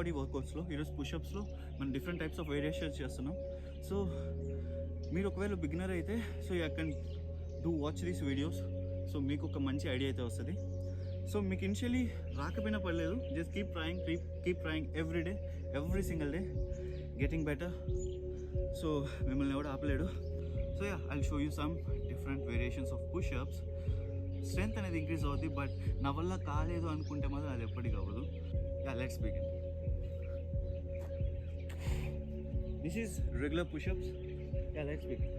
Body వర్కౌట్స్లో ఈరోజు పుషప్స్లో మనం different types of variations చేస్తున్నాం. సో మీరు ఒకవేళ బిగినర్ అయితే so you can do watch these videos. So మీకు ఒక మంచి ఐడియా అయితే వస్తుంది. సో మీకు ఇనిషియలీ రాకపోయినా పర్లేదు, just keep trying every day, every single day, getting better. So మిమ్మల్ని ఎవడు ఆపలేడు. So yeah, I'll show you some different variations of pushups. Strength అనేది ఇంక్రీజ్ అవుతుంది, బట్ నా వల్ల కాలేదు అనుకుంటే మాత్రం అది ఎప్పటికీ అవ్వదు. Yeah, let's begin. This is regular push-ups. Yeah, let's begin.